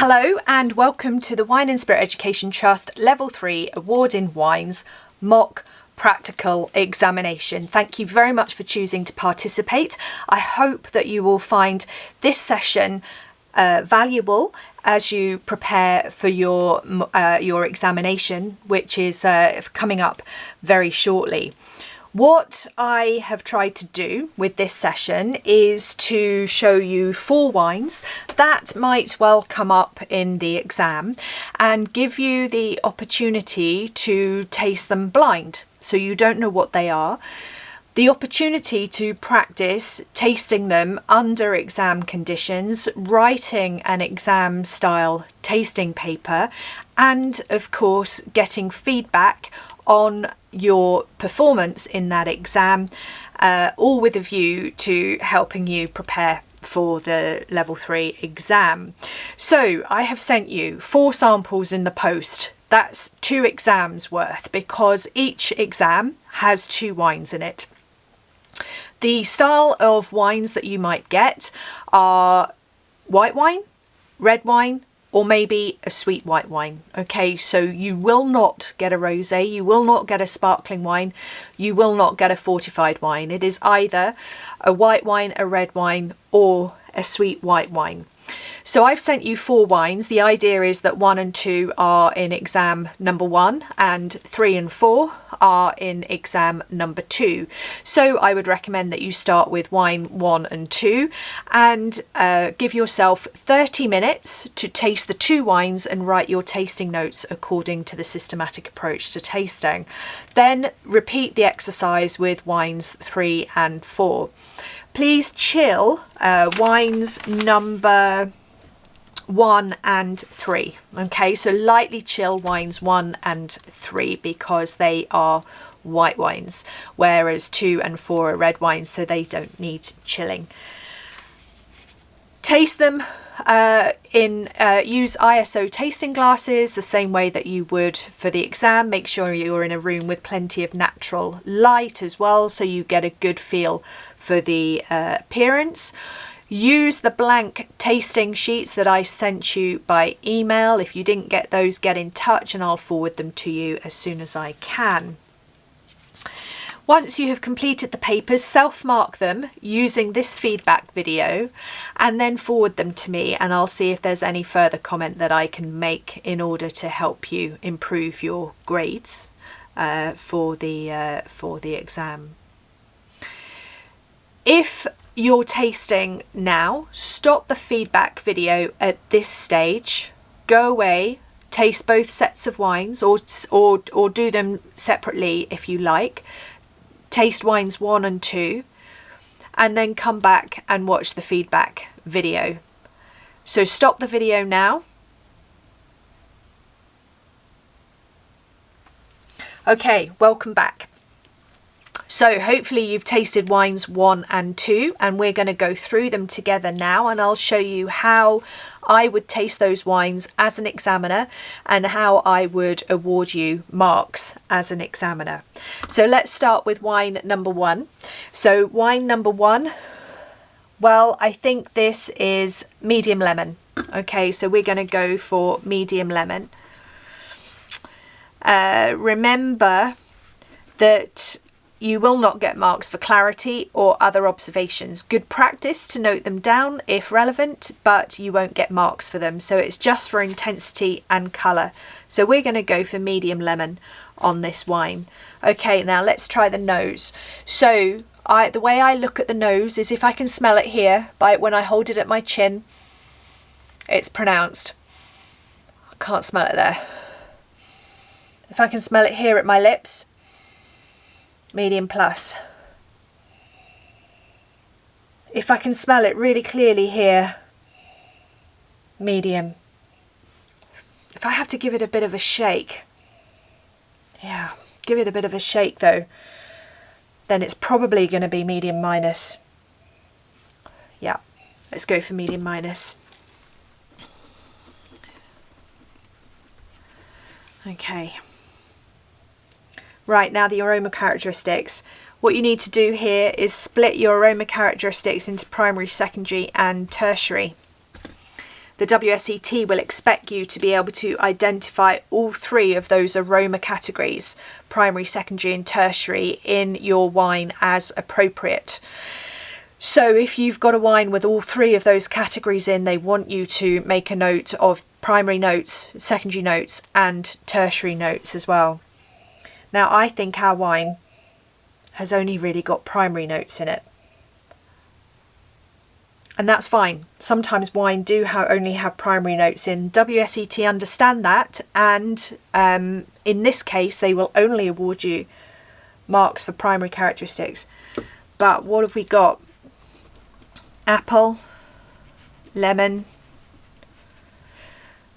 Hello and welcome to the Wine and Spirit Education Trust Level 3 Award in Wines Mock Practical Examination. Thank you very much for choosing to participate. I hope that you will find this session valuable as you prepare for your examination, which is coming up very shortly. What I have tried to do with this session is to show you 4 wines that might well come up in the exam and give you the opportunity to taste them blind, so you don't know what they are. The opportunity to practice tasting them under exam conditions, writing an exam style tasting paper, and of course getting feedback on your performance in that exam, all with a view to helping you prepare for the level 3 exam. So I have sent you 4 samples in the post. That's 2 exams worth, because each exam has 2 wines in it. The style of wines that you might get are white wine, red wine, or maybe a sweet white wine. Okay, so you will not get a rosé, you will not get a sparkling wine, you will not get a fortified wine. It is either a white wine, a red wine, or a sweet white wine. So I've sent you 4 wines. The idea is that 1 and 2 are in exam number 1 and 3 and 4 are in exam number 2. So I would recommend that you start with wine 1 and 2 and give yourself 30 minutes to taste the 2 wines and write your tasting notes according to the systematic approach to tasting. Then repeat the exercise with wines 3 and 4. Please chill wines number 1 and 3. Okay, so lightly chill wines 1 and 3 because they are white wines, whereas 2 and 4 are red wines, so they don't need chilling. Taste them use ISO tasting glasses the same way that you would for the exam. Make sure you're in a room with plenty of natural light as well, so you get a good feel for the appearance. Use the blank tasting sheets that I sent you by email. If you didn't get those, get in touch and I'll forward them to you as soon as I can. Once you have completed the papers, self-mark them using this feedback video and then forward them to me, and I'll see if there's any further comment that I can make in order to help you improve your grades for the exam. If you're tasting now, stop the feedback video at this stage, go away, taste both sets of wines or do them separately if you like. Taste wines 1 and 2 and then come back and watch the feedback video. So stop the video now. Okay, welcome back. So hopefully you've tasted wines 1 and 2 and we're going to go through them together now, and I'll show you how I would taste those wines as an examiner and how I would award you marks as an examiner. So let's start with wine number 1. So wine number 1, well, I think this is medium lemon. Okay, so we're going to go for medium lemon. Remember that you will not get marks for clarity or other observations. Good practice to note them down if relevant, but you won't get marks for them. So it's just for intensity and colour. So we're going to go for medium lemon on this wine. Okay, now let's try the nose. So the way I look at the nose is if I can smell it here, when I hold it at my chin, it's pronounced. I can't smell it there. If I can smell it here at my lips, medium plus. If I can smell it really clearly here, medium. If I have to give it a bit of a shake, give it a bit of a shake though, then it's probably going to be medium minus. Yeah, let's go for medium minus. Okay. Right, now the aroma characteristics. What you need to do here is split your aroma characteristics into primary, secondary and tertiary. the WSET will expect you to be able to identify all three of those aroma categories, primary, secondary and tertiary, in your wine as appropriate. So if you've got a wine with all three of those categories in, they want you to make a note of primary notes, secondary notes and tertiary notes as well. Now I think our wine has only really got primary notes in it. And that's fine. Sometimes wine do only have primary notes in. WSET understand that, and in this case they will only award you marks for primary characteristics. But what have we got? Apple, lemon,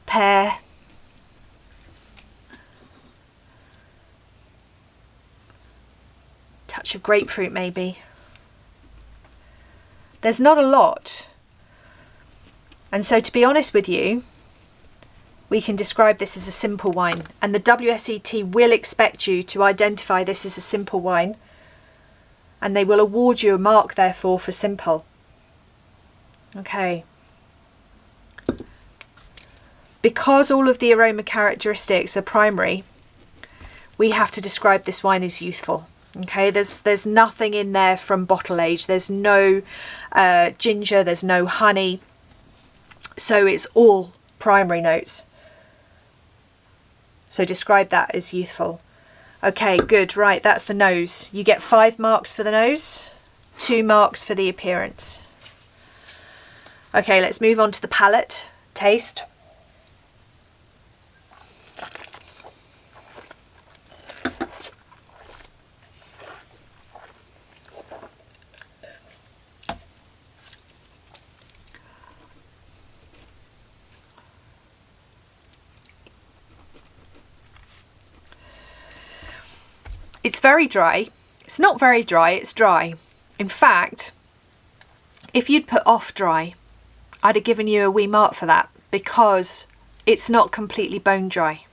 pear, touch of grapefruit maybe. There's not a lot. And so to be honest with you, we can describe this as a simple wine, and the WSET will expect you to identify this as a simple wine, and they will award you a mark therefore for simple. Okay. Because all of the aroma characteristics are primary, we have to describe this wine as youthful. Okay, there's nothing in there from bottle age. There's no ginger, there's no honey. So it's all primary notes. So describe that as youthful. Okay, good, right, that's the nose. You get 5 marks for the nose, 2 marks for the appearance. Okay, let's move on to the palate, taste. It's very dry. It's not very dry, it's dry. In fact, if you'd put off dry, I'd have given you a wee mark for that, because it's not completely bone dry.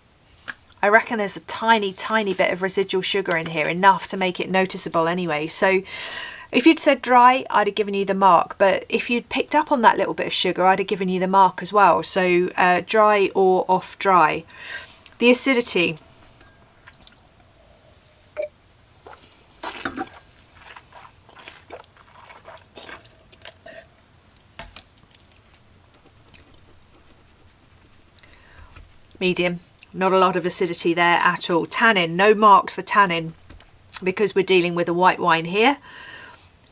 I reckon there's a tiny, tiny bit of residual sugar in here, enough to make it noticeable anyway. So if you'd said dry, I'd have given you the mark. But if you'd picked up on that little bit of sugar, I'd have given you the mark as well. So dry or off dry. The acidity. Medium. Not a lot of acidity there at all. Tannin, no marks for tannin, because we're dealing with a white wine here.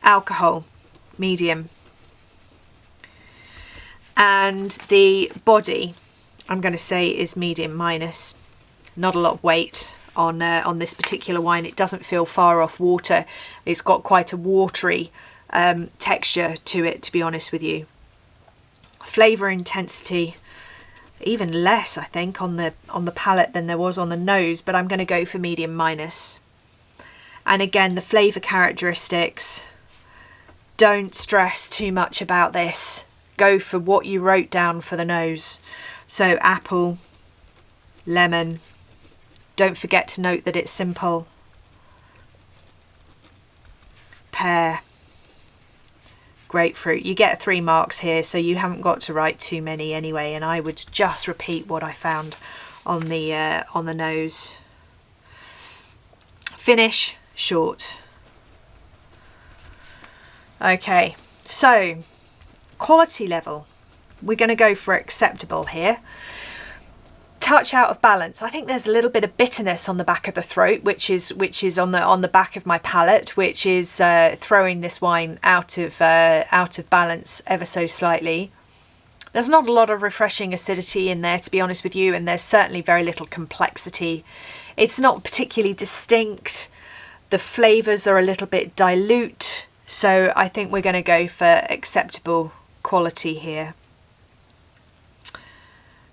Alcohol, medium. And the body, I'm going to say, is medium minus. Not a lot of weight on this particular wine. It doesn't feel far off water. It's got quite a watery texture to it, to be honest with you. Flavour intensity, even less, I think, on the palate than there was on the nose, but I'm going to go for medium minus. And again, the flavour characteristics, don't stress too much about this. Go for what you wrote down for the nose. So apple, lemon, don't forget to note that it's simple. Pear, grapefruit. You get 3 marks here, so you haven't got to write too many anyway, and I would just repeat what I found on the nose. Finish, short. Okay, so quality level, we're going to go for acceptable here. Touch out of balance. I think there's a little bit of bitterness on the back of the throat, which is on the back of my palate, which is throwing this wine out of balance ever so slightly. There's not a lot of refreshing acidity in there, to be honest with you, and there's certainly very little complexity. It's not particularly distinct. The flavours are a little bit dilute, so I think we're going to go for acceptable quality here.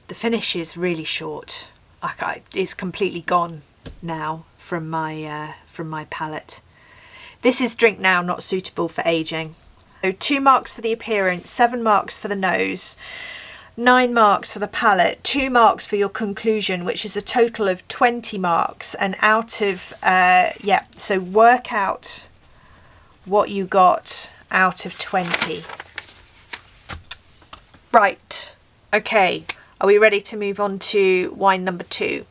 The finish is really short. It's completely gone now from my palate. This is drink now, not suitable for aging. So 2 marks for the appearance, 7 marks for the nose, 9 marks for the palate, 2 marks for your conclusion, which is a total of 20 marks. And out of, so work out what you got out of 20. Right. Okay, are we ready to move on to wine number 2?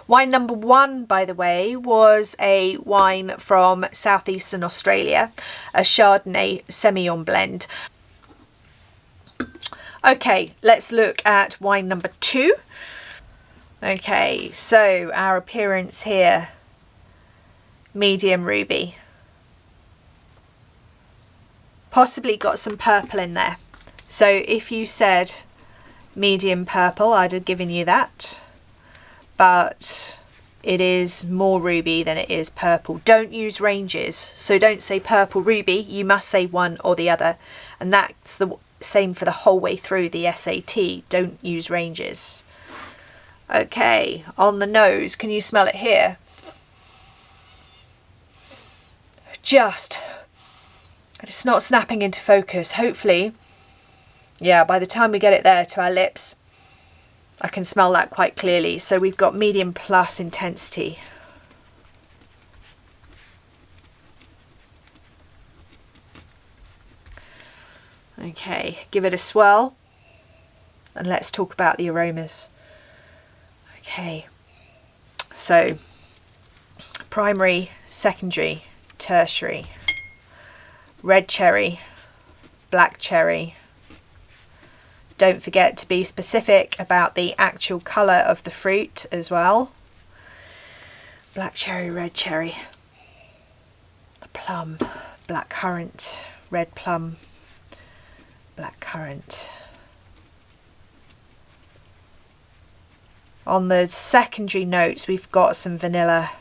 Wine number 1, by the way, was a wine from southeastern Australia, a Chardonnay Semillon blend. Okay, let's look at wine number 2. Okay, so our appearance here, medium ruby. Possibly got some purple in there. So if you said medium purple, I'd have given you that. But it is more ruby than it is purple. Don't use ranges. So don't say purple ruby, you must say one or the other. And that's the same for the whole way through the SAT. Don't use ranges. Okay, on the nose, can you smell it here? It's not snapping into focus. Hopefully, yeah, by the time we get it there to our lips, I can smell that quite clearly. So we've got medium plus intensity. Okay, give it a swirl and let's talk about the aromas. Okay, so primary, secondary, tertiary, red cherry, black cherry. Don't forget to be specific about the actual colour of the fruit as well. Black cherry, red cherry, plum, black currant, red plum, black currant. On the secondary notes, we've got some vanilla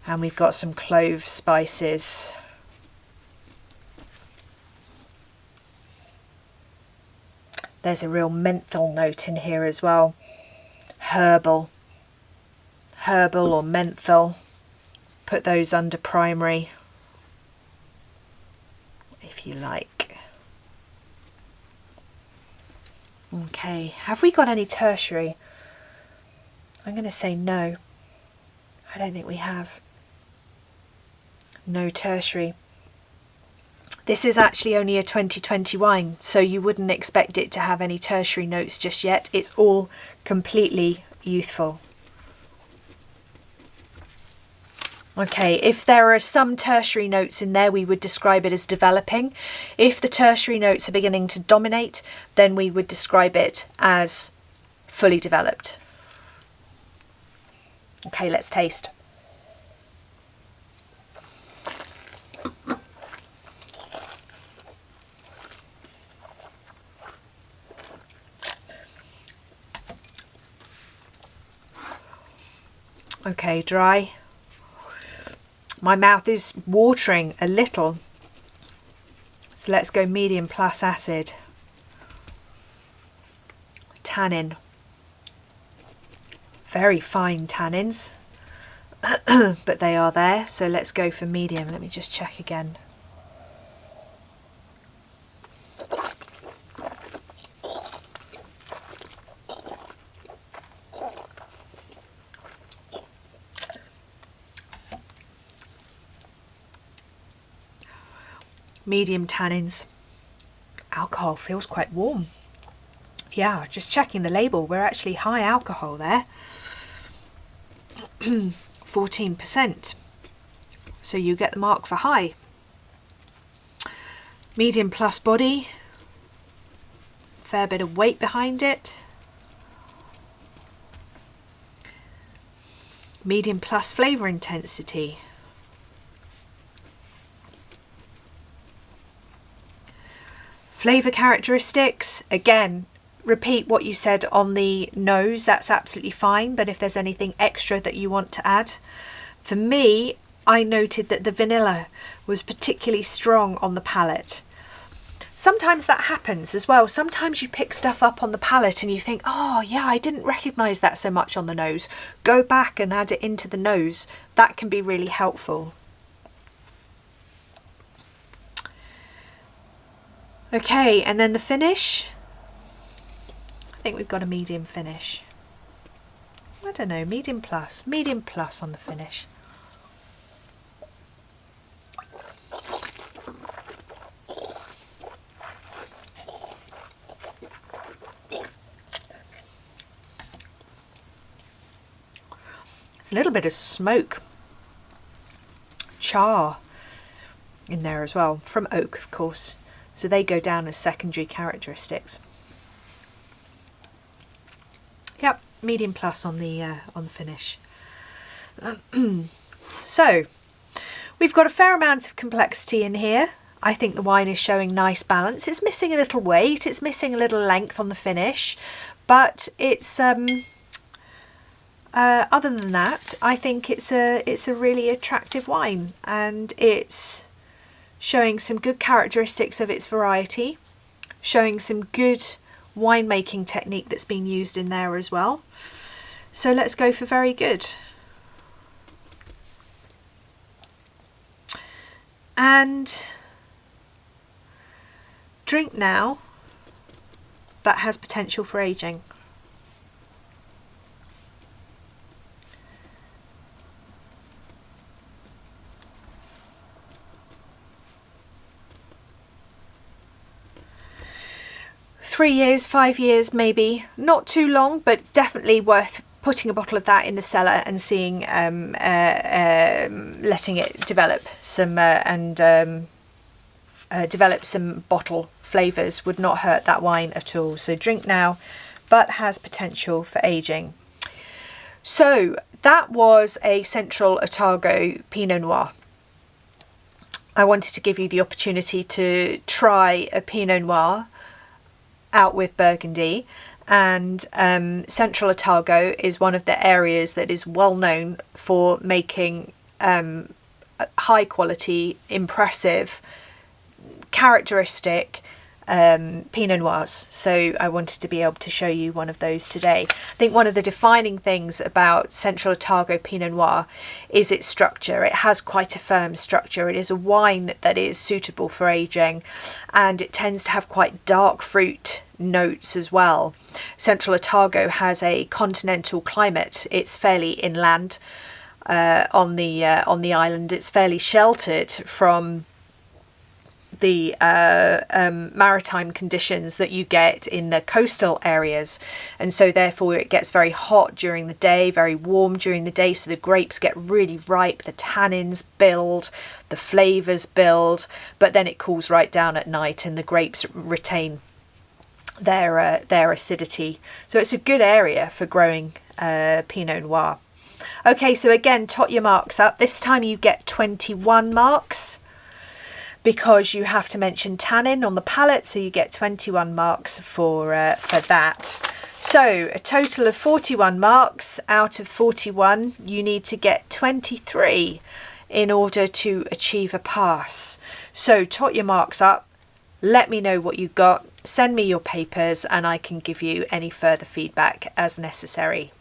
and we've got some clove spices. There's a real menthol note in here as well. Herbal or menthol. Put those under primary if you like. Okay, have we got any tertiary? I'm going to say no. I don't think we have. No tertiary. This is actually only a 2020 wine, so you wouldn't expect it to have any tertiary notes just yet. It's all completely youthful. Okay, if there are some tertiary notes in there, we would describe it as developing. If the tertiary notes are beginning to dominate, then we would describe it as fully developed. Okay, let's taste. Okay, dry. My mouth is watering a little. So let's go medium plus acid. Tannin. Very fine tannins, but they are there. So let's go for medium. Let me just check again. Medium tannins. Alcohol feels quite warm. Yeah, just checking the label, we're actually high alcohol there. 14%. So you get the mark for high. Medium plus body. Fair bit of weight behind it. Medium plus flavour intensity. Flavour characteristics, again, repeat what you said on the nose, that's absolutely fine, but if there's anything extra that you want to add. For me, I noted that the vanilla was particularly strong on the palate. Sometimes that happens as well. Sometimes you pick stuff up on the palate and you think, oh yeah, I didn't recognise that so much on the nose. Go back and add it into the nose. That can be really helpful. Okay, and then the finish. I think we've got a medium finish. I don't know, medium plus on the finish. There's a little bit of smoke, char in there as well, from oak, of course. So they go down as secondary characteristics. Yep, medium plus on the finish. So we've got a fair amount of complexity in here. I think the wine is showing nice balance. It's missing a little weight, it's missing a little length on the finish, but it's other than that, I think it's a really attractive wine, and it's showing some good characteristics of its variety, showing some good winemaking technique that's been used in there as well. So let's go for very good. And drink now that has potential for aging. Three years, 5 years maybe, not too long, but it's definitely worth putting a bottle of that in the cellar and seeing, letting it develop some develop some bottle flavours would not hurt that wine at all. So drink now, but has potential for aging. So that was a Central Otago Pinot Noir. I wanted to give you the opportunity to try a Pinot Noir out with Burgundy, and Central Otago is one of the areas that is well known for making high quality, impressive, characteristic Pinot Noirs. So I wanted to be able to show you one of those today. I think one of the defining things about Central Otago Pinot Noir is its structure. It has quite a firm structure. It is a wine that is suitable for aging, and it tends to have quite dark fruit notes as well. Central Otago has a continental climate. It's fairly inland on the island. It's fairly sheltered from the maritime conditions that you get in the coastal areas, and so therefore it gets very hot during the day, very warm during the day, so the grapes get really ripe, the tannins build, the flavours build, but then it cools right down at night and the grapes retain their acidity. So it's a good area for growing Pinot Noir. Okay, so again, tot your marks up. This time you get 21 marks, because you have to mention tannin on the palate, so you get 21 marks for that. So a total of 41 marks. Out of 41, you need to get 23 in order to achieve a pass. So tot your marks up, let me know what you got, send me your papers, and I can give you any further feedback as necessary.